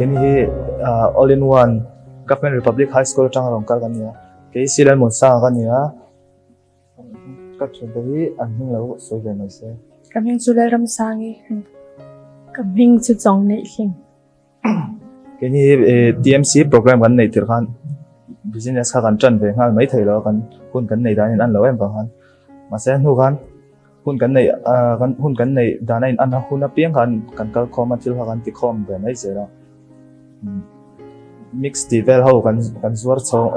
Kini hi all-in-one Government Republic High School tang rong kal kania ke silal mon sa kania ka chunta hi an hing lo soi ve mai se kaming sulal ram sangi kaming chu chong nei hling kini TMC program kan nei tir khan business kha kan chan ve ngal mai thailo kan hun kan nei dan an lo em ba han ma se nu kan hun kan nei dan in an hun a piang kan kal khom atil ha kan ti khom ve mai se la mix devel ho kan zuar chong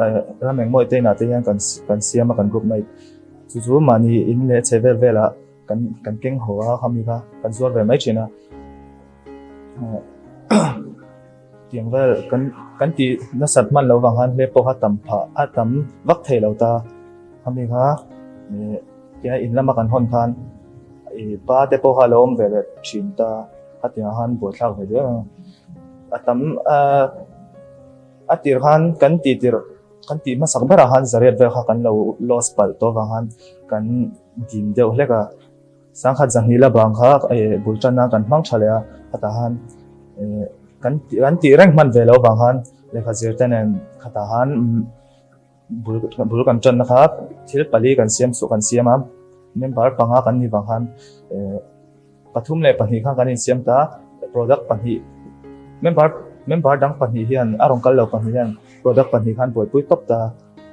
rameng moi te na te yan kan siam kan group mai chu mani in le chevel vela kan keng ho a khami ka kan zuar ve mai china tiang vel kan ti na sat man lo wang han le po ha tam pha a tam vak thei lo ta khami ka ya in lama kan hon khan pa te po ha lom ve chin ta atia han bo thak ve de atam atir khan kan ti ma sak bara han zaret ve kha kan lo loss pal to wang han kan dim deuh hleka sang khat jang hila bang kha bulchan na kan mang thalea ata han kan ti rang man ve lo wang han le kha zirten en khata han bul kan chan na kha thil pali kan siam su kan siam am member panga kan ni wang han pathum le pahni kha kan in siam ta product pahni member dang pahni hian arong kal lo pahni hian product pahni khan boi pui top ta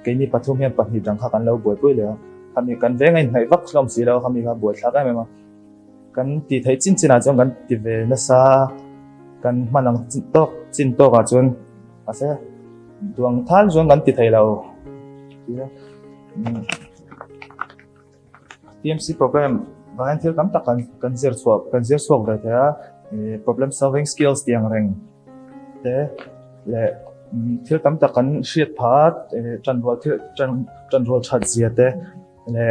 ke ni pathum hian pahni dang kha kan lo boi pui le kami kan ve ngai nai vak hlom si lo kami kha boi thak ai ma kan ti thai chin china chong kan ti ve na sa kan manang chin to ka chun ase duang thal jong kan ti thai lo TMC program van thil kam tak kan zir swap ve ta problem solving skills tiang reng te le thil tam tak kan hriat phat chan rol that zia te le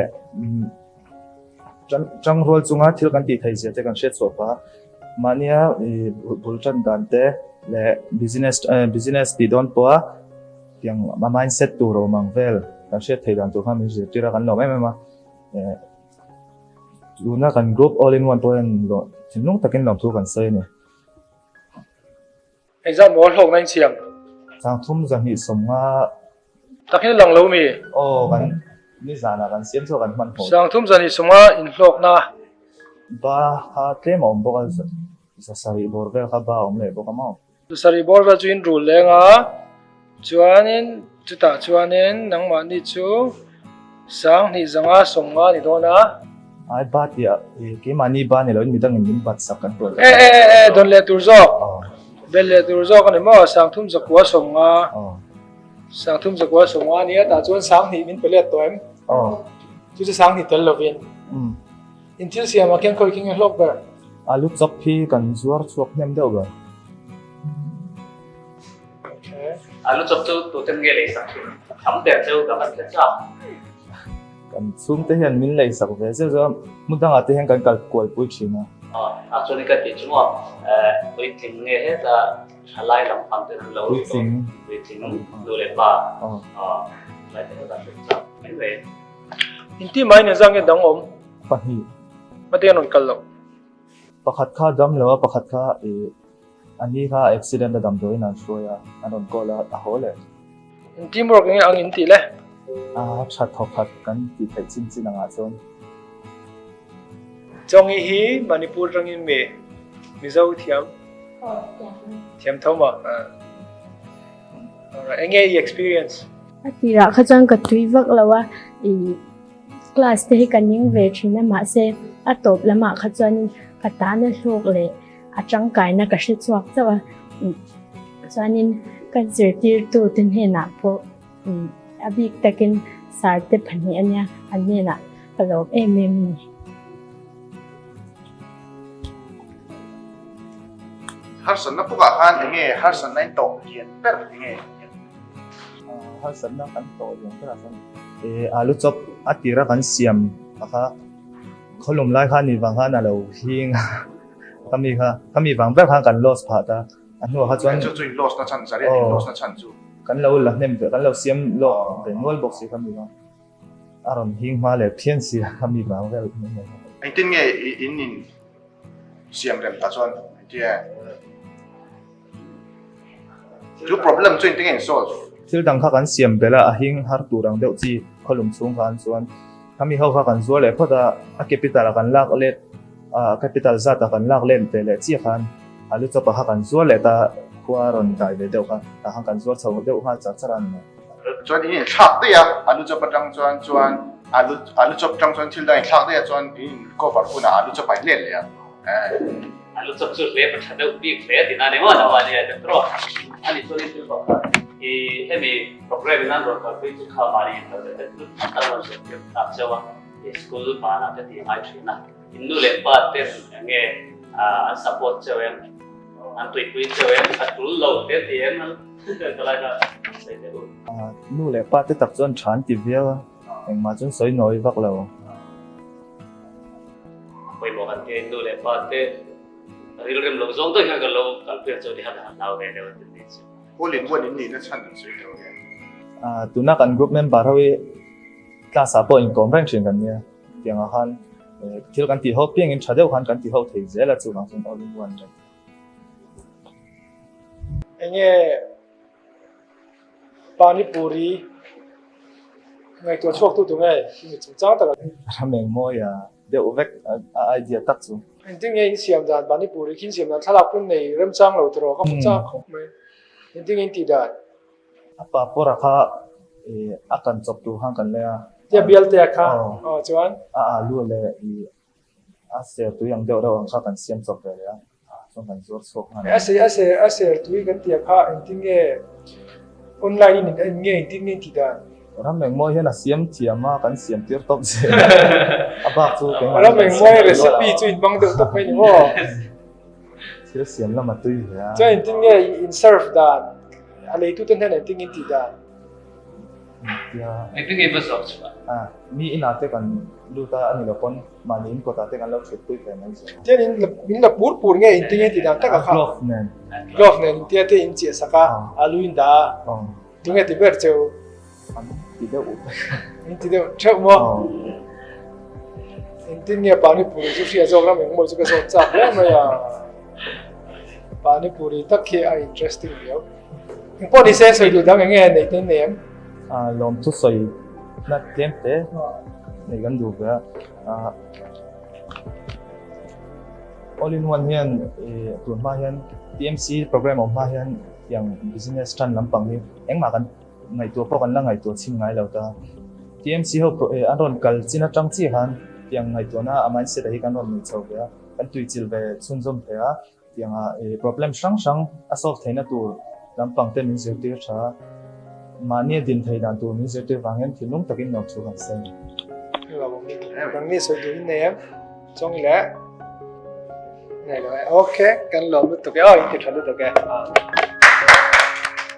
chang rol chunga thil kan ti thai zia te kan hriat swap pa mania bulchan dan te le business ti don po tiang ma mindset tu ro mang vel kan hriat thai dan tu kha mi zir tira kan lo mai ma luna kan group all in one point lo chinlung takin lam thu kan sai ne exam mo hlok nang chiam sang thum jang hi somnga takin lang lo mi o kan ni zana kan siam so kan man ho sang thum zani suma in hlok na ba ha tlem om bo sa sari bor vel kha ba om le bo ka ma sari bor va chuin rule lenga chuanin chuta chuanin nang ma ni chu sang ni zanga somnga ni dona ai ba tia ke mani ba ne lo mi dang min bat sak kan pro don le turzo bel le turzo kan mo sang thum zakwa somnga sang thum zakwa somnga ni ta chuan sang ni min pele toem chu sang ni tel lovin in thil siam ken khoi king hlok ba alu chop phi kan zuar chuak nem deuh ba alu chop chu tu tem nge le sak thắm đẹp chu ka man kha cha kan sum te hian min lei sak ve se zo mudang ate hian kan kal kol pui thina actually ka ti chunga oi ting nge he ta halai lam phang te lo ui ting do le pa lai te ta cha anyway in ti mai ne zang e dang om pahi mate non kal lo pakhat kha dam lo pakhat kha ani kha accident da dam doi na shoya anon kola a hole in ti mor nge ang in ti le that thokhat kan ti thai chin anga chon chong hi manipur rangin me mizo thiam thiam thoma enge experience atira khajang ka tui vak lawa class te hi kaning ve thina ma se atop lama khajani katana hlok le achang kai na ka hri chuak chawa chanin kan zirtir tu tin he na po abik takin sarte phani anya anena kalok ni harsan na puka han nge harsan na to yen per nge har san na kan to yung pera san alu chop atira kan siam aka kholum lai khan ni wang han alo hing kami wang ber khan kan loss pha ta anu ha chuan chu chu loss na chan sari loss na chan chu kan lo la nem kan lo siam lo de ngol box si kami wang aron hing ma le phian si kami wang vel ai tin nge in siam rem ta chuan tia Chú problem cho tiếng Anh solve. thil dang kha kan siam bela a hing har turang deuh chi kholum chung kan chuan kami ho kha kan zuar le phota a capital kan lak let a capital zata kan lak len te le chi khan alu chopa kha kan zuar le ta khua ron dai ve deuh kha ta hang kan zuar chho deuh ha cha charan ne Chuan in thak đấy à, alu cho bắt trăng chuan alu cho trăng chuan thil dang thak đấy à chuan in cover kuna alu cho bài lênเลยà. Alu chop chut le pa thadeu big le tina ne mo na wa ne ta tro ani so ni tu ko e hemi program nan ro ka pe chu kha mari ta ta tu ta ro so ke ta chawa e school pa na ta ti mai thina innu le pa te nge a support chawem an tui chawem a tul lo te ti em ta la ka sai te bu nu le pa te tak chuan than ti vial eng ma chun soi noi vak lo koi mo kan ke innu le pa te ril rem lo zong to ka lo kal pe chu di ha na ve ne wa ti All in one in need na chan suy đâu vậy. tuna kan group member hoi class a po in kom rang thin kan nia tiang a khan thil kan ti ho piang in thadeu khan kan ti ho thei zela chu bang sun all in one le anh nghe pani puri ngày tuần chok tu tụng ấy mình chúng cháu ta rameng mo ya deuh vek a idea tak chu anh tiếng nghe xiêm đàn pani puri khi xiêm đàn thà lạc bên này rem trang lâu rồi không trang không mấy anh tiếng anh tì đàn apa pora kha akan chop tu hang kan le tia bial tia kha chuan a lu le a se tu yang deuh ro ang kha kan siam chop le ya so kan zor sok han ase tui kan tia kha anh tiếng nghe online ni anh nghe anh tiếng nghe tì đàn rameng mo hian a siam thiama kan siam tir top se aba chu ke ra mình mua recipe chu in bang được tập mấy nữa thil siam lama tui ya cho anh tiếng nghe in serve đàn anh lấy tu tên anh tiếng nghe tì đàn ya I think it was also mi ina te kan luta ani lo pon mani in kota te kan lo thit tui pe mai se cho nên là bút bút nghe anh tiếng nghe tì đàn tất cả kha glove nen glove này tia tia in chia saka alu in da tiếng nghe tì bẹt châu an ti deuh in tì đâu chợ mua in tiếng nghe pani puri chu xia zong ra mình mua chu cái zong chặt lắm rồi à pani puri tất khi ai interesting nhiều nhưng bọn đi xe xoay được đó nghe này tên ném lom tu soi na tlem te nei kan du ga all in one hian tun ma hian TMC program of ma hian yang business tran lampang hi engma kan ngai tu po kan la ngai tu ching ngai lo ta TMC ho anron kal china tang chi han yang ngai tu na aman se hi kan ron ni chau ga kan tui chil ve chun zom the a yang problem sang sang a solve theina tu lampang te min zir tir tha mani din thei dan tu min zir tir wangen thinung takin no chu kan se là một cái nghe xoay được ném trong lẽ này là ok cần làm được cái ơi thì thật được cái